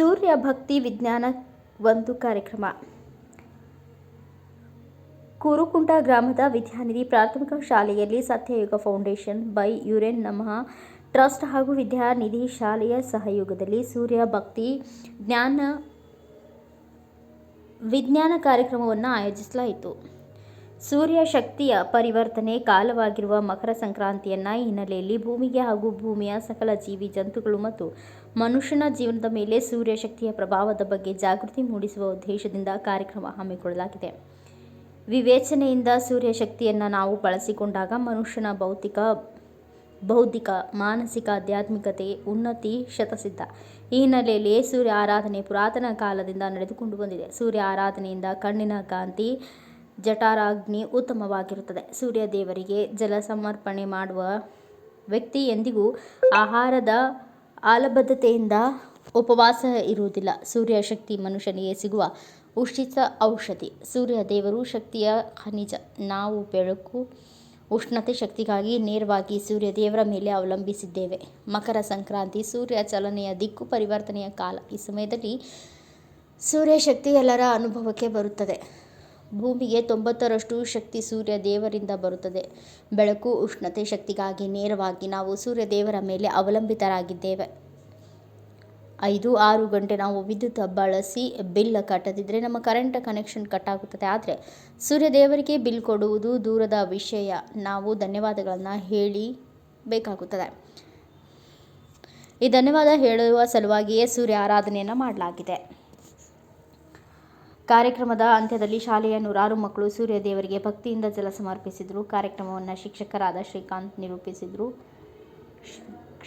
ಸೂರ್ಯ ಭಕ್ತಿ ವಿಜ್ಞಾನ ಒಂದು ಕಾರ್ಯಕ್ರಮ. ಕೂರುಕುಂಟ ಗ್ರಾಮದ ವಿದ್ಯಾನಿಧಿ ಪ್ರಾಥಮಿಕ ಶಾಲೆಯಲ್ಲಿ ಸತ್ಯಯುಗ ಫೌಂಡೇಶನ್ ಬೈ ಯುರೇನ್ ನಮಃ ಟ್ರಸ್ಟ್ ಹಾಗೂ ವಿದ್ಯಾನಿಧಿ ಶಾಲೆಯ ಸಹಯೋಗದಲ್ಲಿ ಸೂರ್ಯ ಭಕ್ತಿ ವಿಜ್ಞಾನ ಕಾರ್ಯಕ್ರಮವನ್ನು ಆಯೋಜಿಸಲಾಯಿತು. ಸೂರ್ಯ ಶಕ್ತಿಯ ಪರಿವರ್ತನೆ ಕಾಲವಾಗಿರುವ ಮಕರ ಸಂಕ್ರಾಂತಿಯನ್ನ ಹಿನ್ನೆಲೆಯಲ್ಲಿ ಭೂಮಿಗೆ ಹಾಗೂ ಭೂಮಿಯ ಸಕಲ ಜೀವಿ ಜಂತುಗಳು ಮತ್ತು ಮನುಷ್ಯನ ಜೀವನದ ಮೇಲೆ ಸೂರ್ಯ ಶಕ್ತಿಯ ಪ್ರಭಾವದ ಬಗ್ಗೆ ಜಾಗೃತಿ ಮೂಡಿಸುವ ಉದ್ದೇಶದಿಂದ ಕಾರ್ಯಕ್ರಮ ಹಮ್ಮಿಕೊಳ್ಳಲಾಗಿದೆ. ವಿವೇಚನೆಯಿಂದ ಸೂರ್ಯ ಶಕ್ತಿಯನ್ನು ನಾವು ಬಳಸಿಕೊಂಡಾಗ ಮನುಷ್ಯನ ಬೌದ್ಧಿಕ, ಮಾನಸಿಕ, ಆಧ್ಯಾತ್ಮಿಕತೆ ಉನ್ನತಿ ಶತಸಿದ್ಧ. ಈ ಹಿನ್ನೆಲೆಯಲ್ಲಿ ಸೂರ್ಯ ಆರಾಧನೆ ಪುರಾತನ ಕಾಲದಿಂದ ನಡೆದುಕೊಂಡು ಬಂದಿದೆ. ಸೂರ್ಯ ಆರಾಧನೆಯಿಂದ ಕಣ್ಣಿನ ಕಾಂತಿ, ಜಠರಾಗ್ನಿ ಉತ್ತಮವಾಗಿರುತ್ತದೆ. ಸೂರ್ಯ ದೇವರಿಗೆ ಜಲ ಸಮರ್ಪಣೆ ಮಾಡುವ ವ್ಯಕ್ತಿ ಎಂದಿಗೂ ಆಹಾರದ ಆಲಬದ್ಧತೆಯಿಂದ ಉಪವಾಸ ಇರುವುದಿಲ್ಲ. ಸೂರ್ಯ ಶಕ್ತಿ ಮನುಷ್ಯನಿಗೆ ಸಿಗುವ ಉಚಿತ ಔಷಧಿ. ಸೂರ್ಯ ದೇವರು ಶಕ್ತಿಯ ಖನಿಜ. ನಾವು ಬೆಳಕು, ಉಷ್ಣತೆ, ಶಕ್ತಿಗಾಗಿ ನೇರವಾಗಿ ಸೂರ್ಯ ದೇವರ ಮೇಲೆ ಅವಲಂಬಿಸಿದ್ದೇವೆ. ಮಕರ ಸಂಕ್ರಾಂತಿ ಸೂರ್ಯ ಚಲನೆಯ ದಿಕ್ಕು ಪರಿವರ್ತನೆಯ ಕಾಲ. ಈ ಸಮಯದಲ್ಲಿ ಸೂರ್ಯ ಶಕ್ತಿ ಎಲ್ಲರ ಅನುಭವಕ್ಕೆ ಬರುತ್ತದೆ. ಭೂಮಿಗೆ 90% ಶಕ್ತಿ ಸೂರ್ಯ ದೇವರಿಂದ ಬರುತ್ತದೆ. ಬೆಳಕು, ಉಷ್ಣತೆ, ಶಕ್ತಿಗಾಗಿ ನೇರವಾಗಿ ನಾವು ಸೂರ್ಯ ದೇವರ ಮೇಲೆ ಅವಲಂಬಿತರಾಗಿದ್ದೇವೆ. 5-6 ಗಂಟೆ ನಾವು ವಿದ್ಯುತ್ ಬಳಸಿ ಬಿಲ್ ಕಟ್ಟದಿದ್ದರೆ ನಮ್ಮ ಕರೆಂಟ್ ಕನೆಕ್ಷನ್ ಕಟ್ ಆಗುತ್ತದೆ. ಆದರೆ ಸೂರ್ಯ ದೇವರಿಗೆ ಬಿಲ್ ಕೊಡುವುದು ದೂರದ ವಿಷಯ. ನಾವು ಧನ್ಯವಾದಗಳನ್ನು ಹೇಳಬೇಕಾಗುತ್ತದೆ. ಈ ಧನ್ಯವಾದ ಹೇಳುವ ಸಲುವಾಗಿಯೇ ಸೂರ್ಯ ಆರಾಧನೆಯನ್ನು ಮಾಡಲಾಗಿದೆ. ಕಾರ್ಯಕ್ರಮದ ಅಂತ್ಯದಲ್ಲಿ ಶಾಲೆಯ 100 ಮಕ್ಕಳು ಸೂರ್ಯ ದೇವರಿಗೆ ಭಕ್ತಿಯಿಂದ ಜಲ ಸಮರ್ಪಿಸಿದರು. ಕಾರ್ಯಕ್ರಮವನ್ನು ಶಿಕ್ಷಕರಾದ ಶ್ರೀಕಾಂತ್ ನಿರೂಪಿಸಿದರು.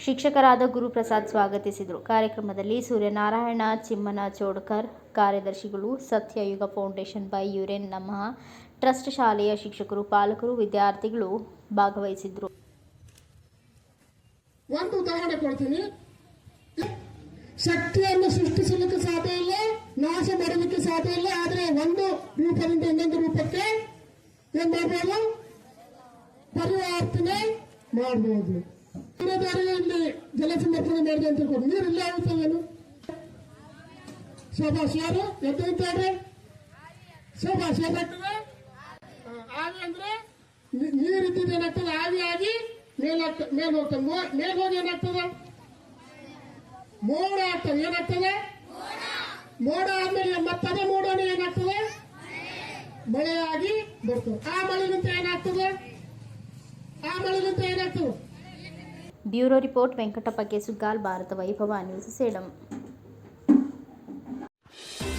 ಶಿಕ್ಷಕರಾದ ಗುರುಪ್ರಸಾದ್ ಸ್ವಾಗತಿಸಿದರು. ಕಾರ್ಯಕ್ರಮದಲ್ಲಿ ಸೂರ್ಯನಾರಾಯಣ ಚಿಮ್ಮನಚೋಡ್ಕರ್, ಕಾರ್ಯದರ್ಶಿಗಳು, ಸತ್ಯಯುಗ ಫೌಂಡೇಶನ್ ಬೈ ಯುರೇನ್ ನಮಃ ಟ್ರಸ್ಟ್ ಶಾಲೆಯ ಶಿಕ್ಷಕರು, ಪಾಲಕರು, ವಿದ್ಯಾರ್ಥಿಗಳು ಭಾಗವಹಿಸಿದ್ರು. ಒಂದು ಉದಾಹರಣೆ ಕೊಡ್ತೀನಿ. ಶಕ್ತಿಯನ್ನು ಸೃಷ್ಟಿಸಲಿಕ್ಕೆ ಸಾಧ್ಯ ಇಲ್ಲ, ನಾಶ ಮಾಡಲಿಕ್ಕೆ ಸಾಧ್ಯ ಇಲ್ಲ. ಆದರೆ ಒಂದು ರೂಪದಿಂದ ಇನ್ನೊಂದು ರೂಪಕ್ಕೆ ಏನ್ ಮಾಡಬಹುದು? ಪರಿವರ್ತನೆ ಮಾಡಬಹುದು. ಇಲ್ಲಿ ಜಲ ಸಮರ್ಪಣೆ ಮಾಡಿದೆ ಅಂತ ತಿಳ್ಕೊಂಡು ನೀರು ಇಲ್ಲ ಆಗುತ್ತಲ್ವೇನು? ಶೋಭಾಷ್ ಯಾರು ಎದ್ದಿದ್ದಾರೆ? ಶೋಭಾಷ್ ಏನಾಗ್ತದೆ? ಆವಿ ಅಂದ್ರೆ ನೀರಿದ್ದಿದ್ದು ಏನಾಗ್ತದೆ? ಆವಿ ಆಗಿ ಮೇಲ್ ಹೋಗ್ತದೆ. ಮೇಲ್ ಹೋಗಿ ಏನಾಗ್ತದೆ? ಮೋಡ ಆಗ್ತದೆ. ಏನಾಗ್ತದೆ? ಮೋಡ ಆದ್ಮೇಲೆ ಮತ್ತದೇ ಮೋಡನೇ ಏನಾಗ್ತದೆ? ಮಳೆಯಾಗಿ ಬರ್ತದೆ. ಆ ಮಳೆಗಿಂತ ಏನಾಗ್ತದೆ? ಬ್ಯೂರೋ ರಿಪೋರ್ಟ್ ವೆಂಕಟಪ್ಪ ಕೆಸುಗಾಲ್, ಭಾರತ ವೈಭವ news, Sedam.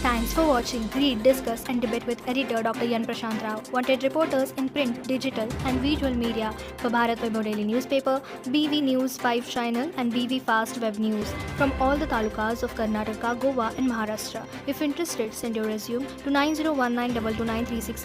Thanks for watching. Read, discuss and debate with editor Dr. Yan Prashant Rao. Wanted reporters in print, digital and visual media for Bharat Vaibhav Daily Newspaper, BV News 5 Channel and BV Fast Web News from all the talukas of Karnataka, Goa and Maharashtra. If interested, send your resume to 9019229369.